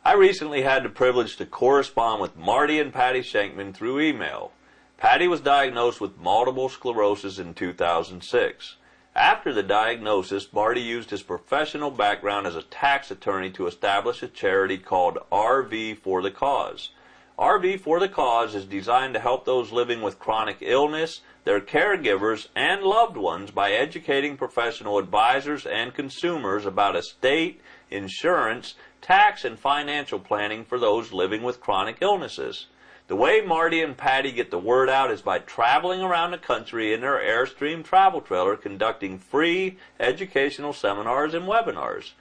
I recently had the privilege to correspond with Marty and Patti Shenkman through email. Patti was diagnosed with multiple sclerosis in 2006. After the diagnosis, Marty used his professional background as a tax attorney to establish a charity called RV for the Cause. RV for the Cause is designed to help those living with chronic illness, their caregivers, and loved ones by educating professional advisors and consumers about estate, insurance, tax, and financial planning for those living with chronic illnesses. The way Marty and Patti get the word out is by traveling around the country in their Airstream travel trailer conducting free educational seminars and webinars.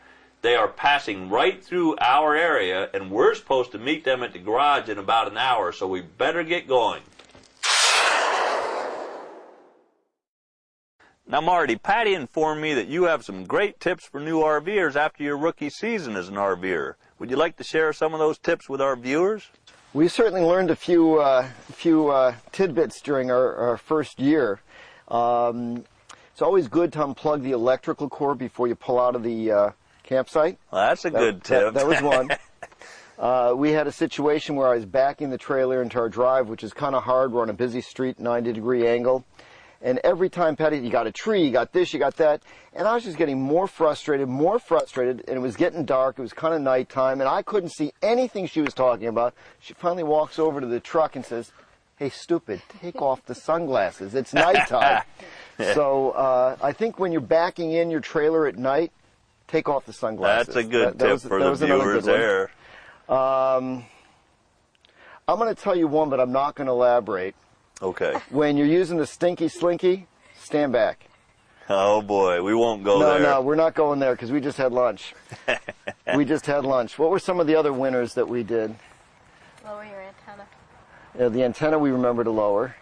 They are passing right through our area, and we're supposed to meet them at the garage in about an hour, so we better get going. Now, Marty, Patti informed me that you have some great tips for new RVers after your rookie season as an RVer. Would you like to share some of those tips with our viewers? We certainly learned a few tidbits during our first year. It's always good to unplug the electrical cord before you pull out of the campsite. Well, that's a good tip. That was one. We had a situation where I was backing the trailer into our drive, which is kind of hard. We're on a busy street, 90-degree angle. And every time, Patti, you got a tree, you got this, you got that. And I was just getting more frustrated, and it was getting dark. It was kind of nighttime, and I couldn't see anything she was talking about. She finally walks over to the truck and says, "Hey, stupid, take off the sunglasses. It's nighttime." So I think when you're backing in your trailer at night, take off the sunglasses. That's a good tip for the viewers there. I'm going to tell you one, but I'm not going to elaborate. Okay. When you're using the stinky slinky, stand back. Oh boy, we won't go there. No, we're not going there because we just had lunch. We just had lunch. What were some of the other winners that we did? Lower your antenna. Yeah, the antenna we remember to lower.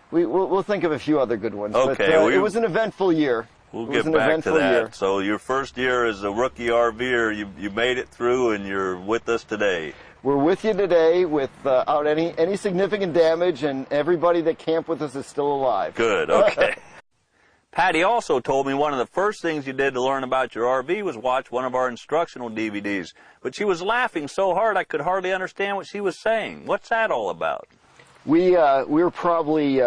We'll think of a few other good ones. Okay. But, it was an eventful year. We'll get back to that. So your first year as a rookie RVer, you made it through and you're with us today. We're with you today without any significant damage, and everybody that camped with us is still alive. Good, okay. Patti also told me one of the first things you did to learn about your RV was watch one of our instructional DVDs. But she was laughing so hard I could hardly understand what she was saying. What's that all about? We were probably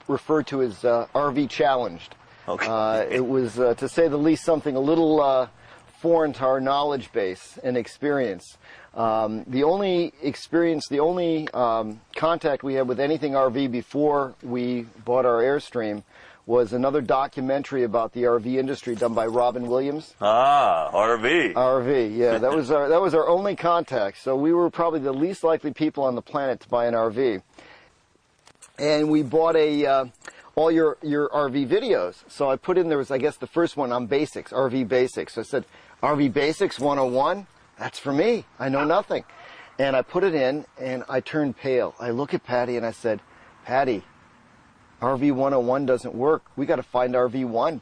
referred to as RV challenged. Okay. It was, to say the least, something a little foreign to our knowledge base and experience. The only contact we had with anything RV before we bought our Airstream was another documentary about the RV industry done by Robin Williams. Ah, RV. RV, yeah. That was our only contact. So we were probably the least likely people on the planet to buy an RV. And we bought all your RV videos. So I put in, there was, I guess, the first one on basics, RV basics. So I said, RV Basics 101? That's for me. I know nothing. And I put it in, and I turned pale. I look at Patti, and I said, "Patti, RV 101 doesn't work. We got to find RV 1."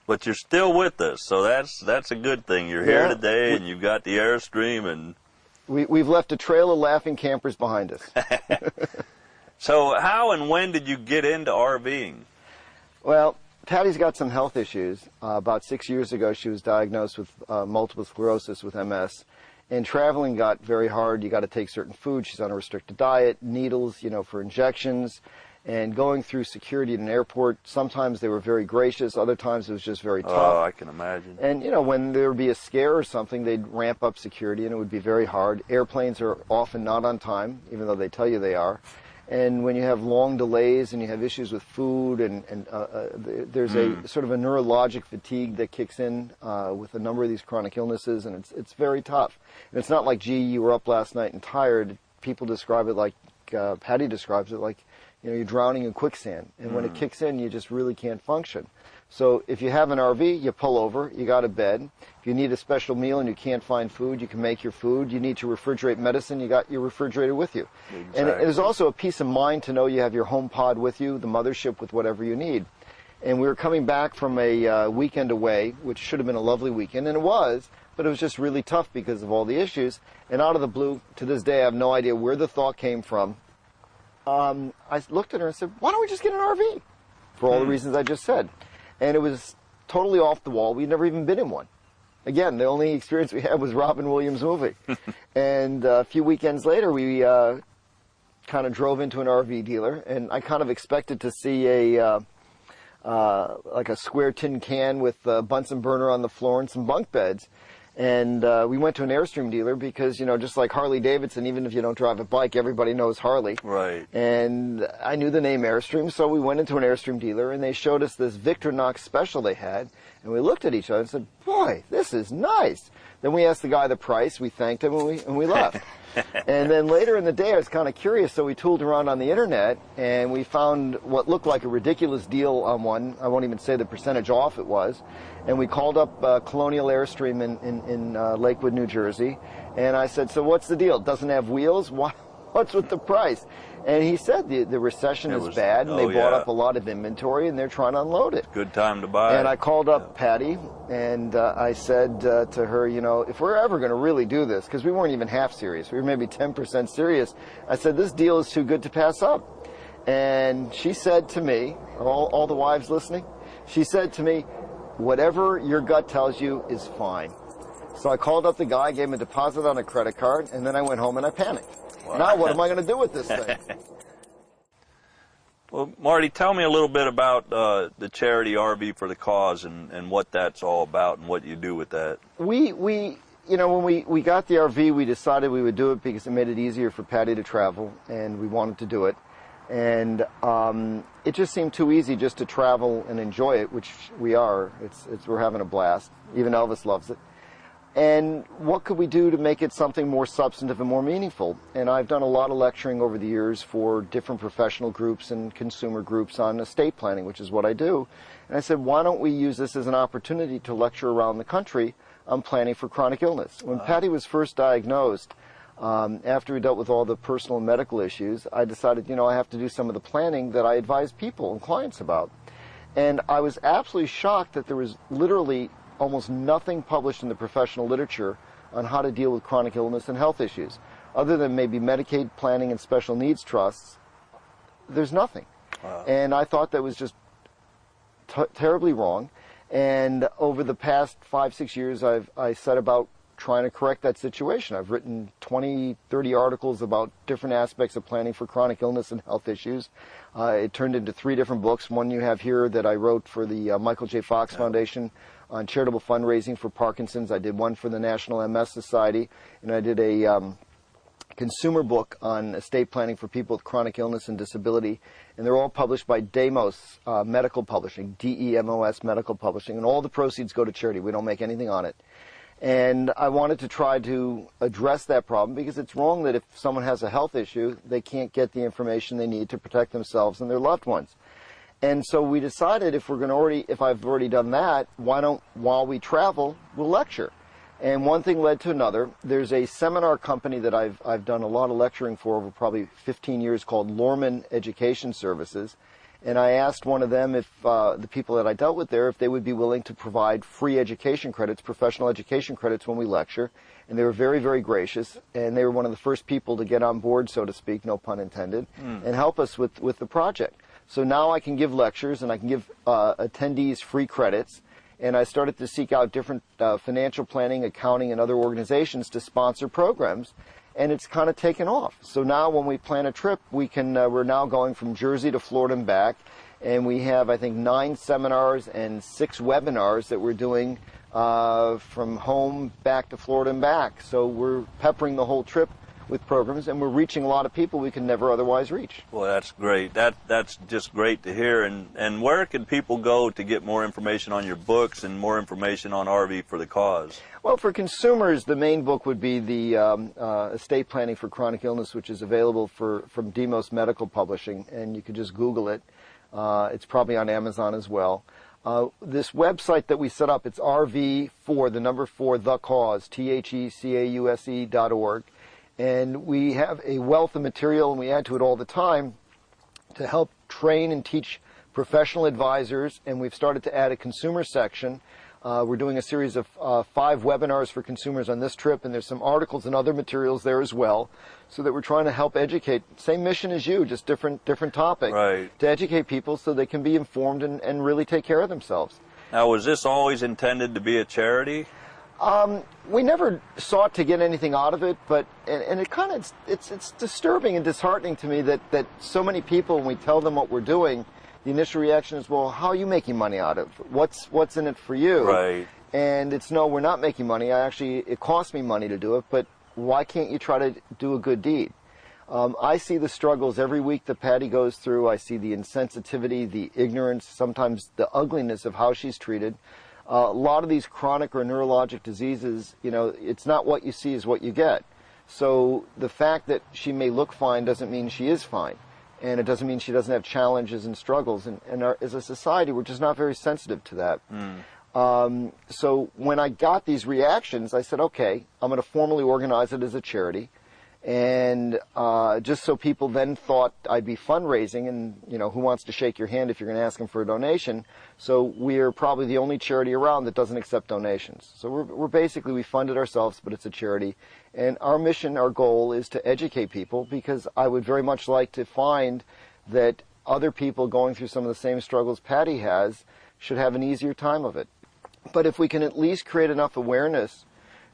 But you're still with us, so that's a good thing. You're here today, and you've got the Airstream, and we've left a trail of laughing campers behind us. So how and when did you get into RVing? Well, Patti's got some health issues. About 6 years ago, she was diagnosed with multiple sclerosis with MS. And traveling got very hard. You got to take certain food. She's on a restricted diet, needles, for injections. And going through security at an airport, sometimes they were very gracious. Other times it was just very tough. Oh, I can imagine. And, when there would be a scare or something, they'd ramp up security, and it would be very hard. Airplanes are often not on time, even though they tell you they are. And when you have long delays and you have issues with food, and there's a sort of a neurologic fatigue that kicks in with a number of these chronic illnesses, and it's very tough. And it's not like, gee, you were up last night and tired. People describe it like, Patti describes it like, you're drowning in quicksand. And when it kicks in, you just really can't function. So if you have an RV, you pull over, you got a bed. If you need a special meal and you can't find food, you can make your food. You need to refrigerate medicine, you got your refrigerator with you. Exactly. And it is also a peace of mind to know you have your home pod with you, the mothership with whatever you need. And we were coming back from a weekend away, which should have been a lovely weekend, and it was, but it was just really tough because of all the issues. And out of the blue, to this day, I have no idea where the thought came from. I looked at her and said, "Why don't we just get an RV?" For all the reasons I just said. And it was totally off the wall. We'd never even been in one. again, the only experience we had was Robin Williams' movie. And a few weekends later, we kind of drove into an RV dealer, and I kind of expected to see like a square tin can with a Bunsen burner on the floor and some bunk beds. And we went to an Airstream dealer because, you know, just like Harley Davidson, even if you don't drive a bike, everybody knows Harley. Right. And I knew the name Airstream, so we went into an Airstream dealer, and they showed us this Victorinox special they had. And we looked at each other and said, boy, this is nice. Then we asked the guy the price, we thanked him, and we left. And then later in the day, I was kind of curious, so we tooled around on the internet, and we found what looked like a ridiculous deal on one. I won't even say the percentage off it was. And we called up Colonial Airstream in Lakewood, New Jersey, and I said, so what's the deal? It doesn't have wheels? What's with the price? And he said the recession is bad, and they bought up a lot of inventory, and they're trying to unload it. Good time to buy. And I called up Patti, and I said to her, you know, if we're ever going to really do this, because we weren't even half serious, we were maybe 10% serious, I said, this deal is too good to pass up. And she said to me, all the wives listening, she said to me, whatever your gut tells you is fine. So I called up the guy, gave him a deposit on a credit card, and then I went home and I panicked. Wow. Now what am I going to do with this thing? Well, Marty, tell me a little bit about the charity RV for the Cause and what that's all about and what you do with that. We you know, when we got the RV, we decided we would do it because it made it easier for Patti to travel, and we wanted to do it. And it just seemed too easy just to travel and enjoy it, which we are. We're having a blast. Even Elvis loves it. And what could we do to make it something more substantive and more meaningful? And I've done a lot of lecturing over the years for different professional groups and consumer groups on estate planning, which is what I do. And I said, why don't we use this as an opportunity to lecture around the country on planning for chronic illness? When Patti was first diagnosed, after we dealt with all the personal and medical issues, I decided, you know, I have to do some of the planning that I advise people and clients about. And I was absolutely shocked that there was literally almost nothing published in the professional literature on how to deal with chronic illness and health issues. Other than maybe Medicaid planning and special needs trusts, there's nothing. Wow. And I thought that was just terribly wrong. And over the past 5-6 years, I set about trying to correct that situation. I've written 20, 30 articles about different aspects of planning for chronic illness and health issues. It turned into 3 different books. One you have here that I wrote for the Michael J. Fox Foundation on charitable fundraising for Parkinson's. I did one for the National MS Society, and I did a consumer book on estate planning for people with chronic illness and disability. And they're all published by Demos Medical Publishing, DEMOS Medical Publishing, and all the proceeds go to charity. We don't make anything on it. And I wanted to try to address that problem because it's wrong that if someone has a health issue, they can't get the information they need to protect themselves and their loved ones. And so we decided if I've already done that, why don't, while we travel, we'll lecture. And one thing led to another. There's a seminar company that I've done a lot of lecturing for over probably 15 years called Lorman Education Services. And I asked one of them, if the people that I dealt with there, if they would be willing to provide free education credits, professional education credits when we lecture. And they were very, very gracious. And they were one of the first people to get on board, so to speak, no pun intended, and help us with the project. So now I can give lectures and I can give attendees free credits. And I started to seek out different financial planning, accounting, and other organizations to sponsor programs. And it's kind of taken off. So now when we plan a trip, we're now going from Jersey to Florida and back. And we have, I think, 9 seminars and 6 webinars that we're doing from home back to Florida and back. So we're peppering the whole trip with programs, and we're reaching a lot of people we could never otherwise reach. Well, that's great. That's just great to hear. And where can people go to get more information on your books and more information on RV for the Cause? Well, for consumers, the main book would be the Estate Planning for Chronic Illness, which is available from Demos Medical Publishing, and you could just Google it. It's probably on Amazon as well. This website that we set up, it's RV4, the number 4, The Cause, THECAUSE.org. And we have a wealth of material, and we add to it all the time to help train and teach professional advisors. And we've started to add a consumer section. We're doing a series of 5 webinars for consumers on this trip, and there's some articles and other materials there as well, so that we're trying to help educate. Same mission as you, just different topic. Right. To educate people so they can be informed and really take care of themselves. Now, was this always intended to be a charity? We never sought to get anything out of it, but and it kind of it's disturbing and disheartening to me that so many people, when we tell them what we're doing, the initial reaction is, well, how are you making money out of it? What's in it for you? Right. And it's, no, we're not making money. It costs me money to do it, but why can't you try to do a good deed? I see the struggles every week that Patti goes through. I see the insensitivity, the ignorance, sometimes the ugliness of how she's treated. A lot of these chronic or neurologic diseases, you know, it's not what you see is what you get. So the fact that she may look fine doesn't mean she is fine. And it doesn't mean she doesn't have challenges and struggles. And as a society, we're just not very sensitive to that. So when I got these reactions, I said, okay, I'm going to formally organize it as a charity. And just so people then thought I'd be fundraising, and, you know, who wants to shake your hand if you're going to ask them for a donation? So we're probably the only charity around that doesn't accept donations. So we're basically, we fund it ourselves, but it's a charity. And our mission, our goal is to educate people, because I would very much like to find that other people going through some of the same struggles Patti has should have an easier time of it. But if we can at least create enough awareness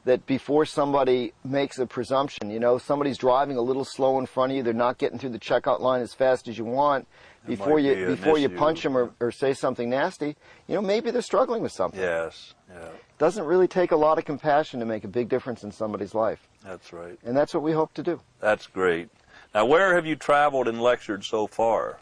that before somebody makes a presumption, you know, somebody's driving a little slow in front of you, they're not getting through the checkout line as fast as you want, before you punch them or say something nasty, you know, maybe they're struggling with something. Yes, yeah. It doesn't really take a lot of compassion to make a big difference in somebody's life. That's right. And that's what we hope to do. That's great. Now, where have you traveled and lectured so far?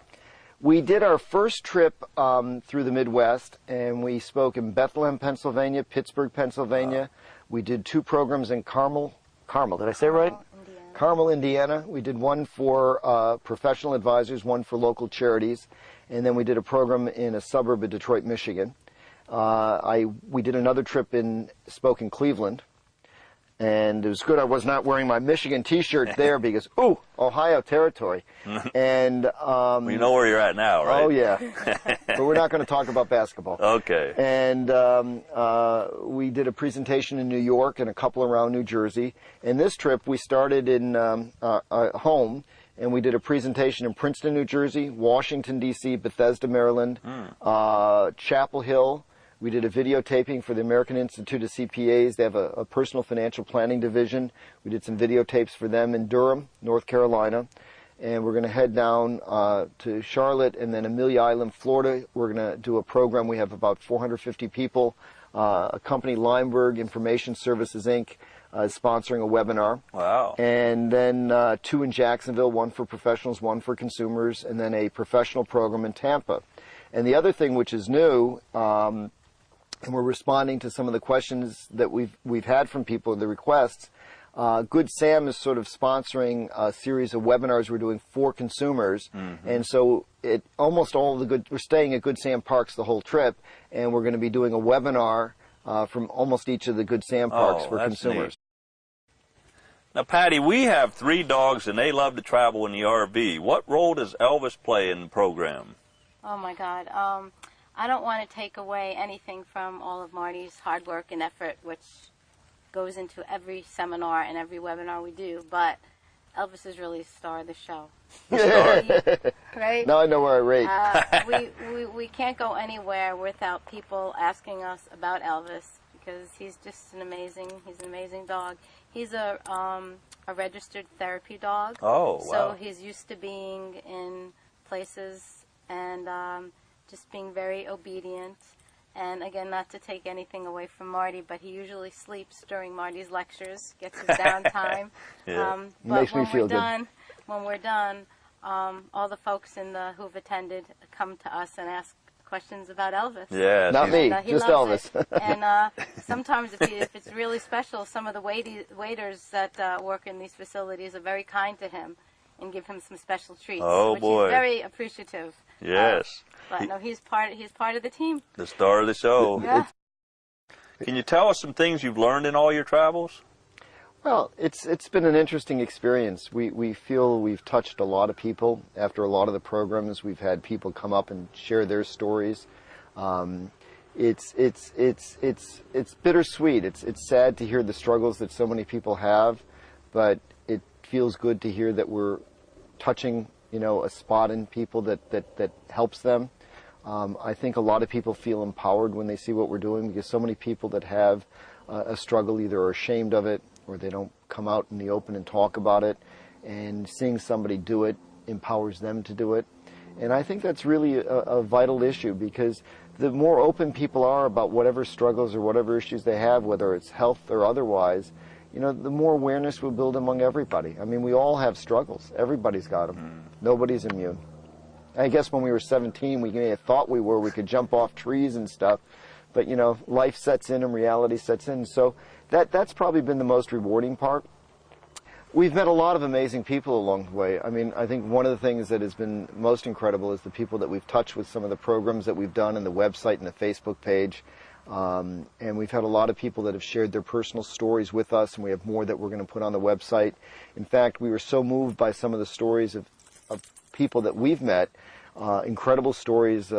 We did our first trip through the Midwest, and we spoke in Bethlehem, Pennsylvania, Pittsburgh, Pennsylvania. We did 2 programs in Carmel, did I say it right? Indiana. Carmel, Indiana. We did one for professional advisors, one for local charities, and then we did a program in a suburb of Detroit, Michigan. We did another trip spoke in Cleveland, and it was good I was not wearing my Michigan t-shirt there because, ooh, Ohio territory. And well, you know where you're at now, right? Oh, yeah. But we're not going to talk about basketball. Okay. And we did a presentation in New York and a couple around New Jersey. And this trip, we started in home, and we did a presentation in Princeton, New Jersey, Washington, D.C., Bethesda, Maryland, Chapel Hill. We did a videotaping for the American Institute of CPAs. They have a personal financial planning division. We did some videotapes for them in Durham, North Carolina. And we're going to head down to Charlotte and then Amelia Island, Florida. We're going to do a program. We have about 450 people. A company, Limeberg Information Services, Inc., is sponsoring a webinar. Wow. And then 2 in Jacksonville, 1 for professionals, 1 for consumers, and then a professional program in Tampa. And the other thing which is new, and we're responding to some of the questions that we've had from people, the requests. Good Sam is sort of sponsoring a series of webinars we're doing for consumers, and so almost all of we're staying at Good Sam parks the whole trip, and we're going to be doing a webinar from almost each of the Good Sam parks for consumers. Neat. Now, Patti, we have 3 dogs, and they love to travel in the RV. What role does Elvis play in the program? Oh, my God. I don't want to take away anything from all of Marty's hard work and effort, which goes into every seminar and every webinar we do, but Elvis is really the star of the show. Right? Now I know where I rate. We can't go anywhere without people asking us about Elvis, because he's just an amazing dog. He's a registered therapy dog. Oh, wow. So he's used to being in places and just being very obedient. And again, not to take anything away from Marty, but he usually sleeps during Marty's lectures, gets his downtime. Yeah. But Makes me feel good. When we're done, all the folks who've attended come to us and ask questions about Elvis. Yeah, not me, just Elvis. And sometimes if it's really special, some of the waiters that work in these facilities are very kind to him and give him some special treats, which he's very appreciative. Yes. But no, he's part of the team. The star of the show. Yeah. Can you tell us some things you've learned in all your travels? Well, it's been an interesting experience. We feel we've touched a lot of people. After a lot of the programs, we've had people come up and share their stories. It's bittersweet. It's sad to hear the struggles that so many people have, but it feels good to hear that we're touching, a spot in people that helps them. I think a lot of people feel empowered when they see what we're doing, because so many people that have a struggle either are ashamed of it or they don't come out in the open and talk about it, and seeing somebody do it empowers them to do it. And I think that's really a vital issue, because the more open people are about whatever struggles or whatever issues they have, whether it's health or otherwise, you know, the more awareness we'll build among everybody. I mean, we all have struggles. Everybody's got them. Nobody's immune. I guess when we were 17, we may have thought we could jump off trees and stuff, but, you know, life sets in and reality sets in. So that's probably been the most rewarding part. We've met a lot of amazing people along the way. I mean, I think one of the things that has been most incredible is the people that we've touched with some of the programs that we've done, and the website and the Facebook page. And we've had a lot of people that have shared their personal stories with us, and we have more that we're going to put on the website. In fact, we were so moved by some of the stories of people that we've met, incredible stories,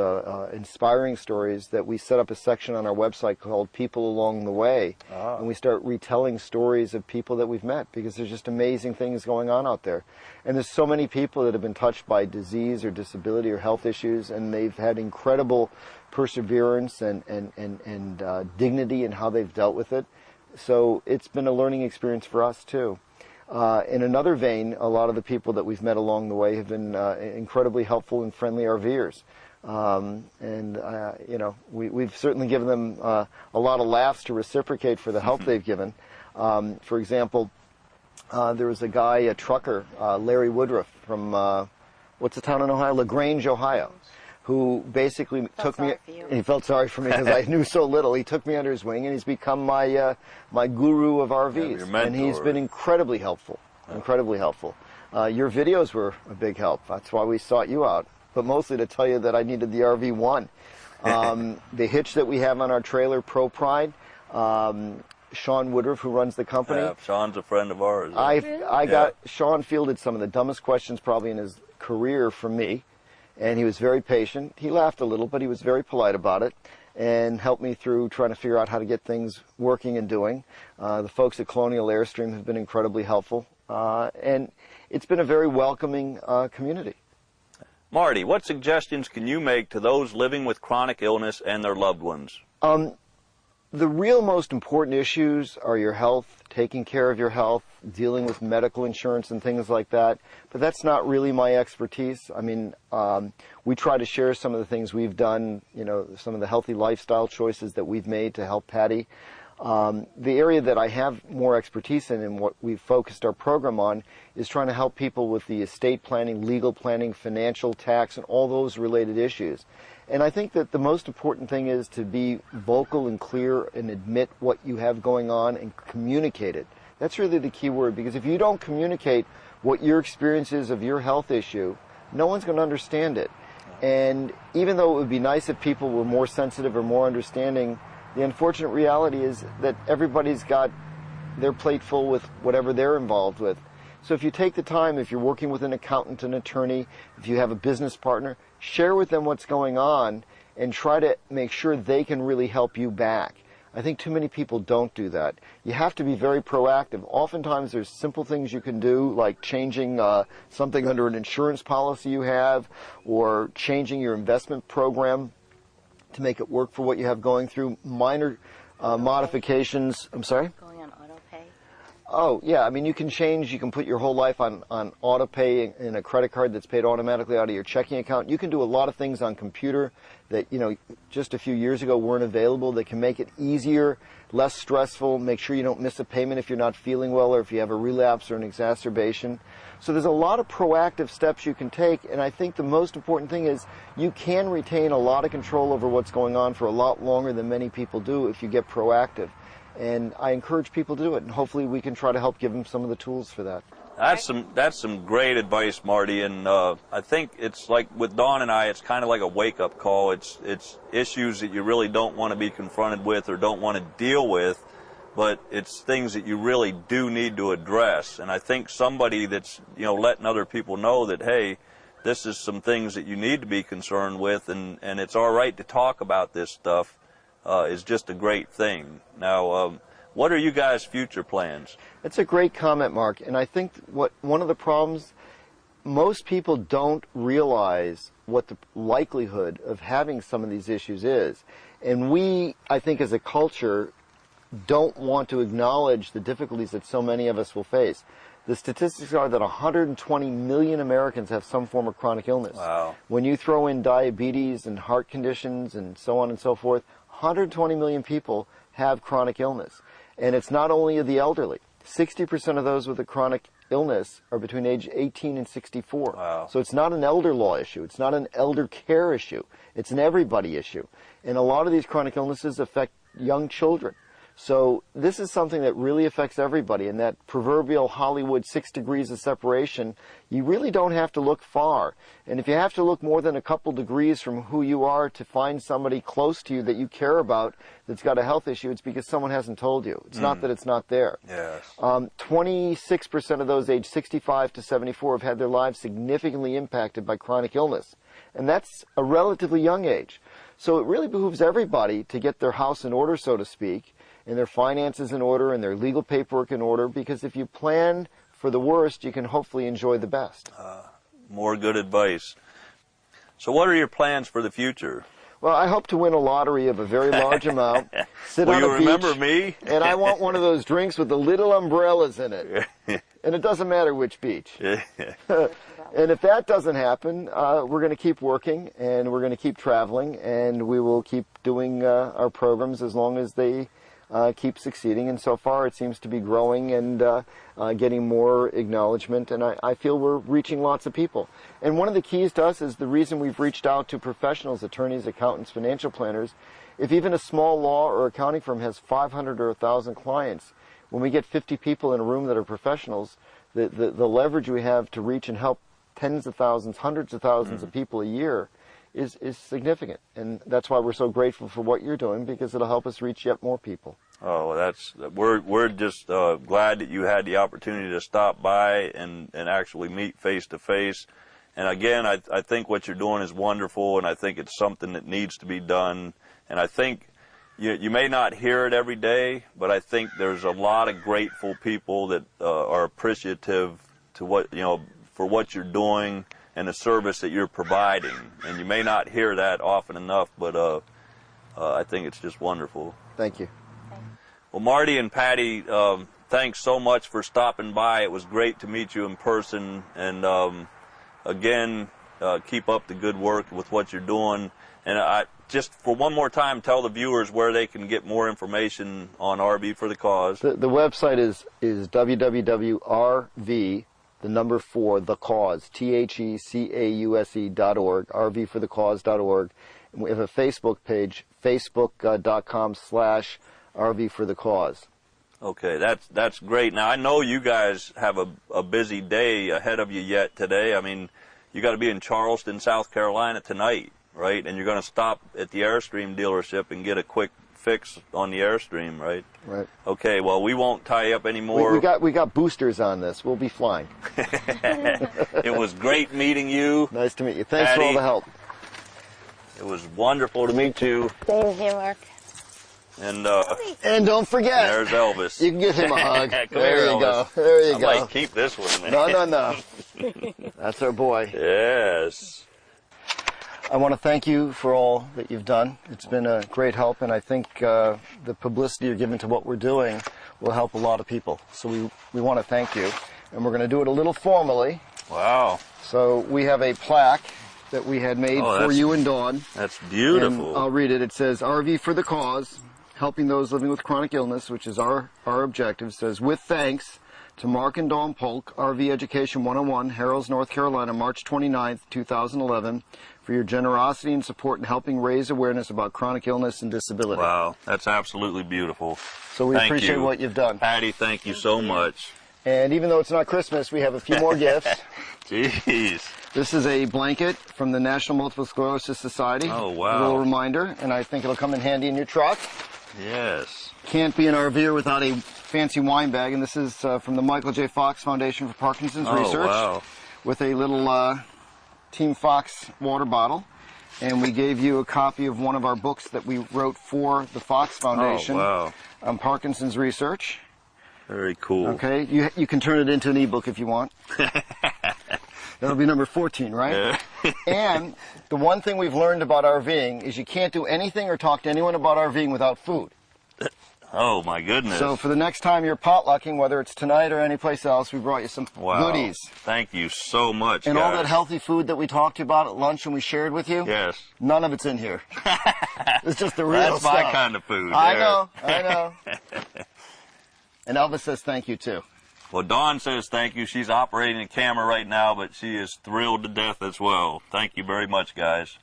inspiring stories, that we set up a section on our website called People Along the Way. And we start retelling stories of people that we've met, because there's just amazing things going on out there. And there's so many people that have been touched by disease or disability or health issues, and they've had incredible perseverance and dignity in how they've dealt with it. So it's been a learning experience for us too. In another vein, a lot of the people that we've met along the way have been incredibly helpful and friendly RVers. You know, we've certainly given them a lot of laughs to reciprocate for the help they've given. For example, there was a guy, a trucker, Larry Woodruff from, what's the town in Ohio? LaGrange, Ohio, who basically took me, he felt sorry for me because I knew so little. He took me under his wing, and he's become my my guru of RVs. Your mentor. And he's been incredibly helpful, incredibly helpful. Your videos were a big help. That's why we sought you out, but mostly to tell you that I needed the RV1. The hitch that we have on our trailer, Pro Pride, Sean Woodruff, who runs the company. Yeah, Sean's a friend of ours. Sean fielded some of the dumbest questions probably in his career from me. And he was very patient. He laughed a little, but he was very polite about it, and helped me through trying to figure out how to get things working and doing. The folks at Colonial Airstream have been incredibly helpful, and it's been a very welcoming community. Marty, what suggestions can you make to those living with chronic illness and their loved ones? The real most important issues are your health, taking care of your health, dealing with medical insurance and things like that. But that's not really my expertise. I mean, we try to share some of the things we've done, you know, some of the healthy lifestyle choices that we've made to help Patti. The area that I have more expertise in, and what we've focused our program on, is trying to help people with the estate planning, legal planning, financial, tax, and all those related issues. And I think that the most important thing is to be vocal and clear and admit what you have going on and communicate it. That's really the key word, because if you don't communicate what your experience is of your health issue, no one's going to understand it. And even though it would be nice if people were more sensitive or more understanding, the unfortunate reality is that everybody's got their plate full with whatever they're involved with. So if you take the time, if you're working with an accountant, an attorney, if you have a business partner, share with them what's going on and try to make sure they can really help you back. I think too many people don't do that. You have to be very proactive. Oftentimes there's simple things you can do, like changing something under an insurance policy you have, or changing your investment program to make it work for what you have going through. Minor modifications. I'm sorry? Going on auto pay. Oh, yeah. I mean, you can put your whole life on auto pay in a credit card that's paid automatically out of your checking account. You can do a lot of things on computer that, you know, just a few years ago weren't available, that can make it easier, less stressful, make sure you don't miss a payment if you're not feeling well or if you have a relapse or an exacerbation. So there's a lot of proactive steps you can take, and I think the most important thing is you can retain a lot of control over what's going on for a lot longer than many people do if you get proactive. And I encourage people to do it, and hopefully we can try to help give them some of the tools for that. That's some great advice, Marty, and I think it's like with Dawn and I, it's kind of like a wake-up call. It's issues that you really don't want to be confronted with or don't want to deal with, but it's things that you really do need to address. And I think somebody that's, you know, letting other people know that, hey, this is some things that you need to be concerned with, and it's all right to talk about this stuff, is just a great thing. Now, what are you guys' future plans? It's a great comment, Mark, and I think one of the problems most people don't realize what the likelihood of having some of these issues is. And we, I think as a culture, don't want to acknowledge the difficulties that so many of us will face. The statistics are that 120 million Americans have some form of chronic illness. Wow. When you throw in diabetes and heart conditions and so on and so forth, 120 million people have chronic illness. And it's not only the elderly. 60% of those with a chronic illness are between age 18 and 64. Wow. So it's not an elder law issue. It's not an elder care issue. It's an everybody issue. And a lot of these chronic illnesses affect young children. So this is something that really affects everybody. And that proverbial Hollywood 6 degrees of separation, you really don't have to look far. And if you have to look more than a couple degrees from who you are to find somebody close to you that you care about that's got a health issue, it's because someone hasn't told you. It's not that it's not there. Yes. 26% of those aged 65 to 74 have had their lives significantly impacted by chronic illness. And that's a relatively young age. So it really behooves everybody to get their house in order, so to speak, and their finances in order and their legal paperwork in order, because if you plan for the worst, you can hopefully enjoy the best. More good advice. So what are your plans for the future? Well, I hope to win a lottery of a very large amount, sit Will on you a beach, remember me? and I want one of those drinks with the little umbrellas in it. And it doesn't matter which beach. And if that doesn't happen, we're going to keep working, and we're going to keep traveling, and we will keep doing our programs as long as they keep succeeding. And so far it seems to be growing and getting more acknowledgement, and I feel we're reaching lots of people. And one of the keys to us is the reason we've reached out to professionals, attorneys, accountants, financial planners. If even a small law or accounting firm has 500 or 1,000 clients, when we get 50 people in a room that are professionals, the leverage we have to reach and help tens of thousands, hundreds of thousands of people a year is significant. And that's why we're so grateful for what you're doing, because it'll help us reach yet more people. Oh, we're just glad that you had the opportunity to stop by and actually meet face to face. And again, I think what you're doing is wonderful, and I think it's something that needs to be done. And I think you may not hear it every day, but I think there's a lot of grateful people that are appreciative to what, for what you're doing and the service that you're providing. And you may not hear that often enough, but I think it's just wonderful. Thank you. Well, Marty and Patti, thanks so much for stopping by. It was great to meet you in person. And again, keep up the good work with what you're doing. And just for one more time, tell the viewers where they can get more information on RV for the Cause. The website is www.rv, the number 4, the cause, THECAUSE.org, rvforthecause.org. And we have a Facebook page, facebook.com/RV for the Cause. Okay, that's great. Now, I know you guys have a busy day ahead of you yet today. I mean, you got to be in Charleston, South Carolina tonight, right? And you're going to stop at the Airstream dealership and get a quick fix on the Airstream, right? Right. Okay, well, we won't tie you up anymore. We got boosters on this. We'll be flying. It was great meeting you. Nice to meet you. Thanks Patti, for all the help. It was wonderful to meet you. Same here, Mark. And don't forget, there's Elvis. You can give him a hug. Come there here, you Elvis. go. There you I go. might keep this one. No. That's our boy. Yes. I want to thank you for all that you've done. It's been a great help, and I think the publicity you're giving to what we're doing will help a lot of people. So we want to thank you, and we're going to do it a little formally. Wow. So we have a plaque that we had made for you and Dawn. That's beautiful. And I'll read it. It says, RV for the Cause, helping those living with chronic illness, which is our objective. It says, with thanks to Mark and Dawn Polk, RV Education 101, Harrells, North Carolina, March 29th, 2011, for your generosity and support in helping raise awareness about chronic illness and disability. Wow, that's absolutely beautiful. So we appreciate what you've done. Patti, thank you so much. And even though it's not Christmas, we have a few more gifts. Jeez. This is a blanket from the National Multiple Sclerosis Society. Oh, wow. A little reminder, and I think it'll come in handy in your truck. Yes. Can't be an RVer without a fancy wine bag, and this is from the Michael J. Fox Foundation for Parkinson's Research. Wow. With a little Team Fox water bottle. And we gave you a copy of one of our books that we wrote for the Fox Foundation on Parkinson's research. Very cool. Okay, you can turn it into an ebook if you want. That'll be number 14, right? Yeah. And the one thing we've learned about RVing is you can't do anything or talk to anyone about RVing without food. Oh, my goodness. So for the next time you're potlucking, whether it's tonight or anyplace else, we brought you some goodies. Thank you so much, And guys. all that healthy food that we talked to you about at lunch and we shared with you, Yes. none of it's in here. It's just the real That's stuff. my kind of food. I there. know. And Elvis says thank you, too. Well, Dawn says thank you. She's operating the camera right now, but she is thrilled to death as well. Thank you very much, guys.